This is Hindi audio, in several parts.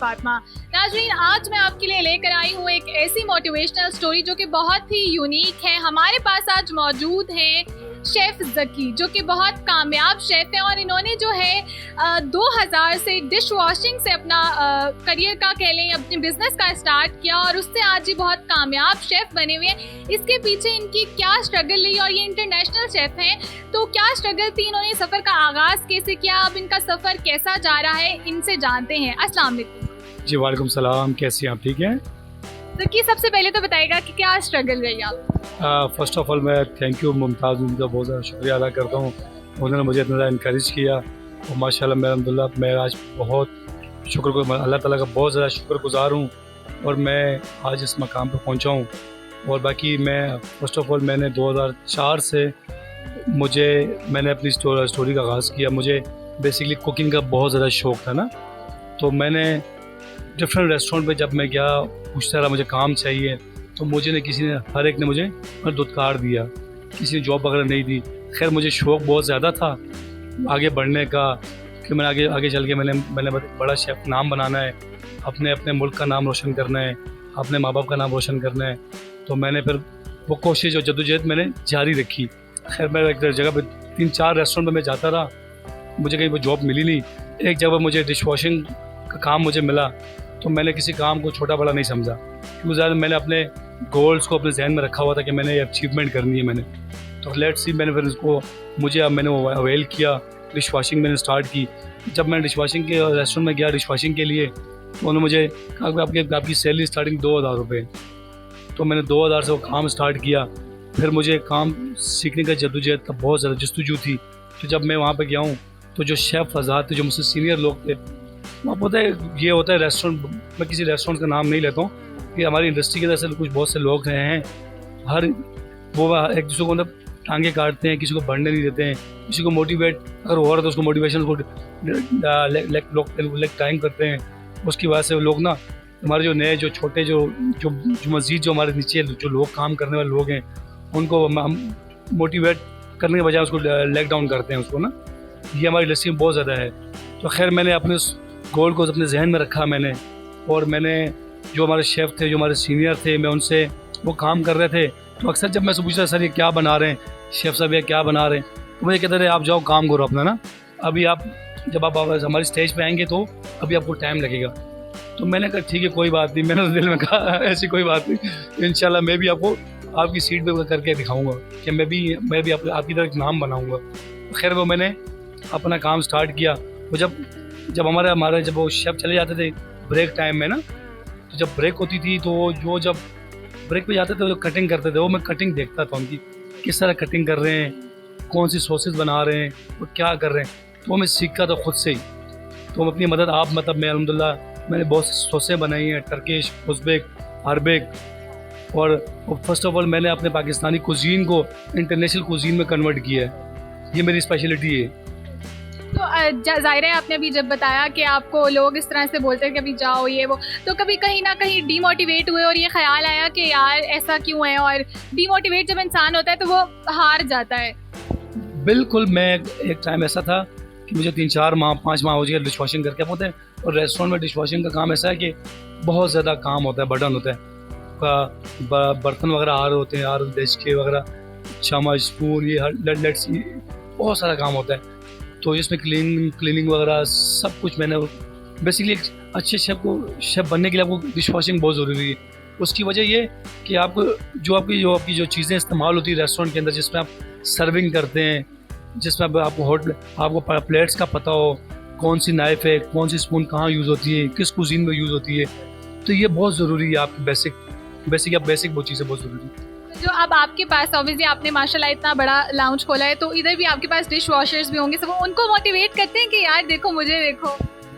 फातिमा। नाज़रीन, आज मैं आपके लिए लेकर आई हूँ एक ऐसी मोटिवेशनल स्टोरी जो कि बहुत ही यूनिक है। हमारे पास आज मौजूद हैं शेफ़ ज़की, जो कि बहुत कामयाब शेफ़ हैं और इन्होंने जो है 2000 से डिश वॉशिंग से अपना करियर का कह लें, अपने बिज़नेस का स्टार्ट किया और उससे आज ही बहुत कामयाब शेफ़ बने हुए हैं। इसके पीछे इनकी क्या स्ट्रगल रही और ये इंटरनेशनल शेफ़ हैं, तो क्या स्ट्रगल थी, इन्होंने सफ़र का आगाज़ कैसे किया, अब इनका सफ़र कैसा जा रहा है, इनसे जानते हैं। अस्सलाम वालेकुम। जी वालेकुम सलाम, कैसी हैं आप? ठीक हैं। ज़की, सबसे पहले तो बताइएगा कि क्या स्ट्रगल रही आप? फ़र्स्ट ऑफ़ ऑल मैं थैंक यू मुमताज़, उनका बहुत ज़्यादा शुक्रिया अदा करता हूँ। उन्होंने मुझे इतना ज़्यादा इनकरेज किया और माशाल्लाह मैं अल्हम्दुलिल्लाह मैं आज बहुत अल्लाह ताला का बहुत ज़्यादा शुक्रगुज़ार हूँ और मैं आज इस मकाम पर पहुँचा हूँ। और बाकी मैं फ़र्स्ट ऑफ़ ऑल मैंने 2004 से मैंने अपनी स्टोरी का आगाज़ किया। मुझे बेसिकली कुकिंग का बहुत ज़्यादा शौक़ था ना, तो मैंने डिफरेंट रेस्टोरेंट पे जब मैं गया, पूछता रहा मुझे काम चाहिए, तो हर एक ने मुझे दुत्कार दिया, किसी ने जॉब वगैरह नहीं दी। खैर मुझे शौक़ बहुत ज़्यादा था आगे बढ़ने का कि मैंने आगे चल के मैंने बड़ा शेफ़ नाम बनाना है, अपने मुल्क का नाम रोशन करना है, अपने माँ बाप का नाम रोशन करना है। तो मैंने फिर वो कोशिश और जद्दोजहद मैंने जारी रखी। खैर मैं एक जगह पे 3-4 रेस्टोरेंट में मैं जाता रहा, मुझे कहीं वो जॉब मिली नहीं। एक जगह मुझे डिश वॉशिंग का काम मुझे मिला, तो मैंने किसी काम को छोटा बड़ा नहीं समझा, क्योंकि ज़्यादा मैंने अपने गोल्स को अपने जहन में रखा हुआ था कि मैंने ये अचीवमेंट करनी है। तो लेट्स सी, मैंने फिर उसको मैंने वो अवेल किया। डिश वॉशिंग मैंने स्टार्ट की। जब मैं डिश वॉशिंग के रेस्टोरेंट में गया डिश वॉशिंग के लिए, तो उन्होंने मुझे कहा कि आपकी सैलरी स्टार्टिंग 2000 रुपये। तो मैंने 2000 से वो काम स्टार्ट किया। फिर मुझे काम सीखने का जद्दोजहद का बहुत ज़्यादा जस्तजू थी। तो जब मैं वहाँ पर गया हूँ, तो जो शेफ़ हज़रात थे, जो मुझसे सीनियर लोग थे, वहाँ पता है ये होता है रेस्टोरेंट, मैं किसी रेस्टोरेंट का नाम नहीं लेता हूँ, कि हमारी इंडस्ट्री के तरफ से कुछ बहुत से लोग हैं, हर वो एक दूसरे को मतलब टांगे काटते हैं, किसी को बढ़ने नहीं देते हैं, किसी को मोटिवेट अगर हो रहा है तो उसको मोटिवेशन को लेग टाइम करते हैं। उसकी वजह से लोग ना, हमारे जो नए जो छोटे जो मज़ीद जो हमारे नीचे जो लोग काम करने वाले लोग हैं, उनको हम मोटिवेट करने के बजाय उसको लेग डाउन करते हैं उसको ना। ये हमारी इंडस्ट्री में बहुत ज़्यादा है। तो खैर मैंने अपने गोल को अपने जहन में रखा और मैंने जो हमारे शेफ़ थे, जो हमारे सीनियर थे, मैं उनसे वो काम कर रहे थे। तो अक्सर जब मैं से पूछता, सर ये क्या बना रहे हैं, शेफ़ साहब ये क्या बना रहे हैं, तो मुझे कहते थे आप जाओ काम करो अपना ना, अभी जब आप हमारी स्टेज पे आएंगे तो अभी आपको टाइम लगेगा। तो मैंने कहा ठीक है कोई बात नहीं। मैंने दिल में कहा ऐसी कोई बात नहीं, इंशाल्लाह मैं भी आपको आपकी सीट पे करके दिखाऊंगा कि मैं भी आपकी तरह नाम बनाऊंगा। तो खैर वो मैंने अपना काम स्टार्ट किया। तो जब हमारे जब वो शेफ़ चले जाते थे ब्रेक टाइम में ना, तो जब ब्रेक होती थी तो जब ब्रेक पे जाते थे जो कटिंग करते थे, वो मैं कटिंग देखता था उनकी, किस तरह कटिंग कर रहे हैं, कौन सी सॉसेस बना रहे हैं, वो क्या कर रहे हैं, तो वो मैं सीखा था खुद से ही। तो अपनी मदद मैं अल्हम्दुलिल्लाह मैंने बहुत सी सॉसें बनाई हैं, टर्किश, उज़्बेक, अरबिक। और फर्स्ट ऑफ ऑल मैंने अपने पाकिस्तानी कुज़ीन को इंटरनेशनल कुज़ीन में कन्वर्ट किया है, ये मेरी स्पेशलिटी है। तो ज़ाहिर है आपने अभी जब बताया कि आपको लोग इस तरह से बोलते हैं कि अभी जाओ ये वो, तो कभी कहीं ना कहीं डीमोटिवेट हुए और ये ख्याल आया कि यार ऐसा क्यों है, और डीमोटिवेट जब इंसान होता है तो वो हार जाता है? बिल्कुल, मैं एक टाइम ऐसा था कि मुझे 3-4-5 माह हो गया डिश वॉशिंग करके होते हैं। और रेस्टोरेंट में डिश वॉशिंग का काम ऐसा है कि बहुत ज़्यादा काम होता है, बर्डन होता है, बर्तन वगैरह आ रहे होते हैं, डेस्के वगैरह, चम्मच, स्पून, ये लेट्स, बहुत सारा काम होता है। तो इसमें क्लीनिंग वगैरह सब कुछ मैंने बेसिकली एक अच्छे शेफ़ बनने के लिए आपको डिश वॉशिंग बहुत ज़रूरी है। उसकी वजह ये कि आपको आपकी जो चीज़ें इस्तेमाल होती है रेस्टोरेंट के अंदर, जिसमें आप सर्विंग करते हैं, जिसमें आपको प्लेट्स का पता हो, कौन सी नाइफ़ है, कौन सी स्पून कहाँ यूज़ होती है, किस कुज़ीन में यूज़ होती है, तो ये बहुत ज़रूरी है। आपकी बेसिक वो चीज़ें बहुत ज़रूरी है। जो अब आपके पास ऑब्वियसली आपने माशाल्लाह इतना बड़ा लाउंज खोला है, तो इधर भी आपके पास डिश वॉशर्स भी होंगे, सब उनको मोटिवेट करते हैं कि यार देखो मुझे देखो?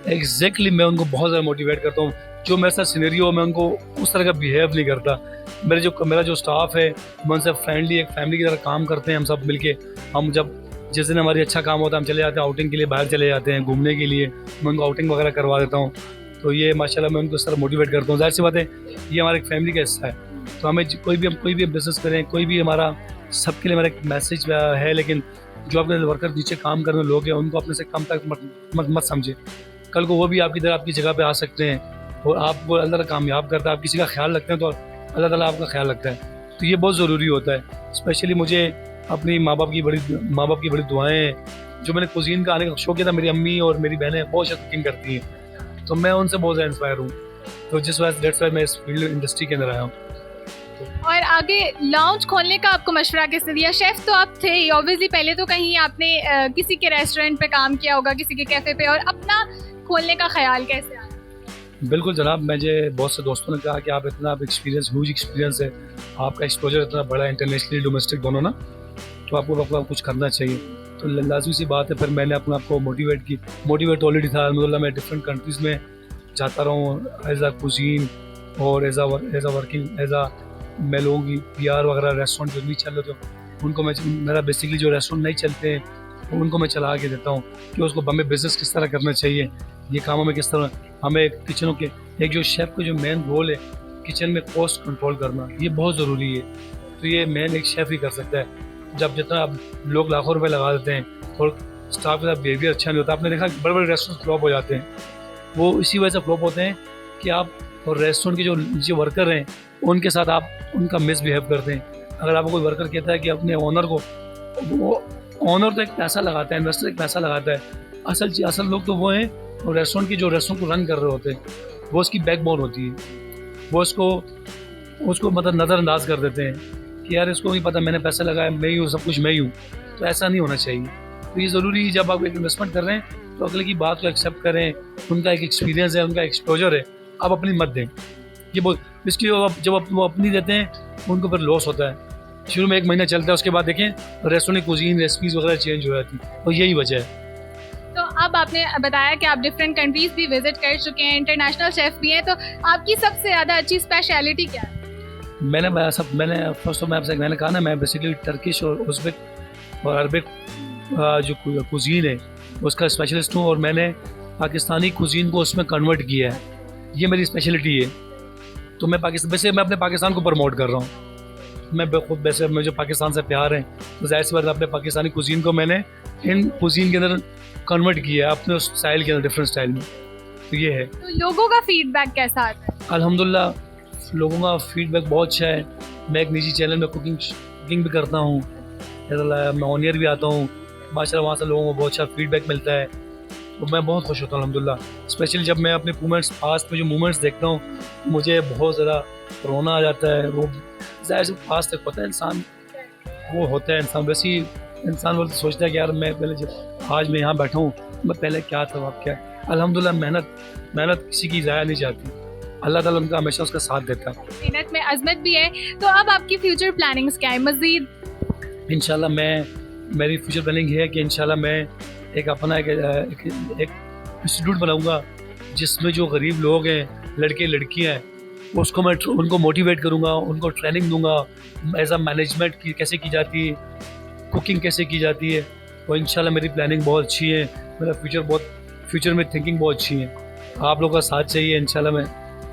एग्जैक्टली, मैं उनको बहुत ज़्यादा मोटिवेट करता हूँ। जो मेरे साथ सिनेरियो, मैं उनको उस तरह का बिहेव नहीं करता। मेरा जो स्टाफ है, मैं उनसे फ्रेंडली एक फैमिली की तरह काम करते हैं। हम सब मिलके जिस दिन हमारी अच्छा काम होता है, हम चले जाते हैं आउटिंग के लिए, बाहर चले जाते हैं घूमने के लिए, मैं उनको आउटिंग वगैरह करवा देता हूँ। तो ये माशाल्लाह मैं उनको इस तरह मोटिवेट करता हूँ। ज़ाहिर सी बात है, ये हमारे एक फैमिली का हिस्सा है। तो हमें कोई भी बिज़नेस करें, कोई भी हमारा, सबके लिए मेरा एक मैसेज है, लेकिन जो आपके वर्कर नीचे काम करने लोग हैं, उनको अपने से कम तक मत समझे। कल को वो भी आपकी तरह आपकी जगह पे आ सकते हैं। और आपको अल्लाह ताला कामयाब करता है। आप किसी का ख्याल रखते हैं तो अल्लाह ताला आपका ख्याल रखता है। तो ये बहुत ज़रूरी होता है। स्पेशली मुझे अपनी माँ बाप की बड़ी दुआएं हैं। जो मैंने कुजीन का आने का शौक किया था, मेरी अम्मी और मेरी बहनें बहुत अच्छा कुकिंग करती हैं, तो मैं उनसे बहुत ज़्यादा इंस्पायर हूँ। तो जिस वजह से दैट्स वाई मैं इस फील्ड इंडस्ट्री के अंदर आया हूँ। और आगे लॉन्च खोलने का आपको मशवरा किसने दिया? शेफ़ तो आप थे ही ऑब्वियसली, पहले तो कहीं आपने किसी के रेस्टोरेंट पे काम किया होगा, किसी के कैफ़े पे, और अपना खोलने का ख्याल कैसे आया? बिल्कुल जनाब, मुझे बहुत से दोस्तों ने कहा कि आप इतना एक्सपीरियंस, ह्यूज एक्सपीरियंस है, आपका एक्सपोजर इतना बड़ा है, इंटरनेशनली डोमेस्टिक दोनों ना, तो आपको कुछ करना चाहिए। तो लाजमी सी बात है, फिर मैंने अपने आप को मोटिवेट ऑलरेडी था। अलहमदुलिल्लाह मैं डिफरेंट कंट्रीज़ में जाता रहा हूँ एज आ कुजीन और एज आ वर्किंग एज आ, मैं लोगों की PR वगैरह रेस्टोरेंट जो नहीं चल रहे थे उनको मेरा बेसिकली जो रेस्टोरेंट नहीं चलते हैं उनको मैं चला के देता हूँ कि उसको हमें बिज़नेस किस तरह करना चाहिए, ये कामों में किस तरह हमें किचनों के, एक जो शेफ़ का जो मेन रोल है किचन में कॉस्ट कंट्रोल करना, ये बहुत ज़रूरी है। तो ये मेन एक शेफ़ ही कर सकता है। जब जितना अब लोग लाखों रुपए लगा देते हैं और स्टाफ का बिहेवियर अच्छा नहीं होता, आपने देखा बड़े बड़े रेस्टोरेंट फ्लॉप हो जाते हैं, वो इसी वजह से फ्लॉप होते हैं कि आप और रेस्टोरेंट के जो वर्कर हैं उनके साथ आप उनका मिसबिहेव करते हैं। अगर आपको कोई वर्कर कहता है कि अपने ओनर को, वो ओनर तो एक पैसा लगाता है, इन्वेस्टर एक पैसा लगाता है, असल लोग तो वो हैं और रेस्टोरेंट को रन कर रहे होते हैं, वो उसकी बैकबोन होती है, वो उसको मतलब नज़रअंदाज कर देते हैं कि यार इसको नहीं पता मैंने पैसा लगाया, मैं ही हूँ, सब कुछ मैं ही हूँ। तो ऐसा नहीं होना चाहिए। तो ये ज़रूरी है, जब आप एक इन्वेस्टमेंट कर रहे हैं तो अगले की बात को एक्सेप्ट करें, उनका एक एक्सपीरियंस है, उनका एक्सपोजर है, आप अपनी मत दें। ये बहुत इसकी जब वो अपनी देते हैं उनको फिर लॉस होता है। शुरू में 1 महीना चलता है, उसके बाद देखें रेस्टोरेंट की कुजीन रेसिपीज़ वगैरह चेंज हो जाती है, और यही वजह है। तो अब आपने बताया कि आप डिफरेंट कंट्रीज़ भी विजिट कर चुके हैं, इंटरनेशनल शेफ़ भी हैं, तो आपकी सबसे ज़्यादा अच्छी स्पेशलिटी क्या है? मैंने कहा ना, मैं बेसिकली टर्किश और उज़्बेक और अरबिक जो कुजीन है उसका स्पेशलिस्ट हूँ, और मैंने पाकिस्तानी कुजीन को उसमें कन्वर्ट किया है, ये मेरी स्पेशलिटी है। तो मैं अपने पाकिस्तान को प्रमोट कर रहा हूँ। मैं खुद वैसे मुझे पाकिस्तान से प्यार है, तो जाहिर सी बात है अपने पाकिस्तानी कुजीन को मैंने इन कुजीन के अंदर कन्वर्ट किया है, अपने स्टाइल के अंदर, डिफरेंट स्टाइल में। तो ये है। तो लोगों का फीडबैक कैसा आता है? अल्हम्दुलिल्लाह लोगों का फीडबैक बहुत अच्छा है। मैं एक निजी चैनल में कुकिंग भी करता हूँ, मैं ऑन एयर भी आता हूँ, माशाल्लाह वहाँ से लोगों को बहुत अच्छा फीडबैक मिलता है, तो मैं बहुत खुश होता हूँ अल्हम्दुलिल्लाह। स्पेशली जब मैं अपने पास्ट में जो मोमेंट्स देखता हूँ, मुझे बहुत ज़्यादा रोना आ जाता है। वो ज़ाहिर से पास्ट तक होता है, इंसान वो होता है, इंसान वैसे ही इंसान वो सोचता है कि यार मैं पहले जब आज मैं यहाँ बैठा हूँ, मैं पहले क्या था, अब क्या। अल्हम्दुलिल्लाह मेहनत किसी की ज़ाया नहीं जाती, अल्लाह ताला उनका हमेशा उसका साथ देता है। मेहनत में अज़मत भी है। तो अब आपकी फ्यूचर प्लानिंग्स क्या है मज़ीद? इंशाल्लाह मेरी फ्यूचर प्लानिंग है कि इंशाल्लाह मैं एक अपना एक इंस्टीट्यूट बनाऊंगा जिसमें जो गरीब लोग हैं, लड़के लड़कियां हैं, उसको मैं उनको मोटिवेट करूंगा, उनको ट्रेनिंग दूंगा एज आ मैनेजमेंट की कैसे की जाती है, कुकिंग कैसे की जाती है। और इंशाल्लाह मेरी प्लानिंग बहुत अच्छी है, मेरा फ्यूचर में थिंकिंग बहुत अच्छी है। आप लोगों का साथ चाहिए इंशाल्लाह में,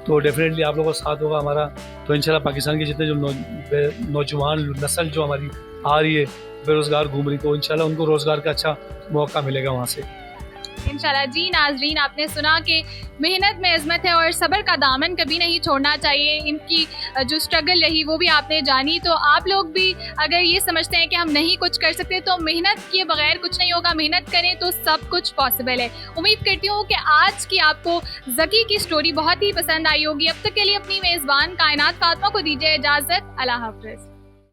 तो डेफिनेटली आप लोगों का साथ होगा हमारा, तो इंशाल्लाह पाकिस्तान के जितने जो नौजवान नस्ल जो हमारी आ रही है बेरोज़गार घूम रही, तो इंशाल्लाह उनको रोज़गार का अच्छा मौका मिलेगा वहाँ से इंशाल्लाह। जी नाज़रीन, आपने सुना कि मेहनत में इज़्ज़त है और सब्र का दामन कभी नहीं छोड़ना चाहिए। इनकी जो स्ट्रगल रही वो भी आपने जानी। तो आप लोग भी अगर ये समझते हैं कि हम नहीं कुछ कर सकते, तो मेहनत किए बगैर कुछ नहीं होगा, मेहनत करें तो सब कुछ पॉसिबल है। उम्मीद करती हूँ कि आज की आपको ज़की की स्टोरी बहुत ही पसंद आई होगी। अब तक के लिए अपनी मेज़बान कायनात फातिमा को दीजिए इजाज़त। अल्लाह हाफ़िज़।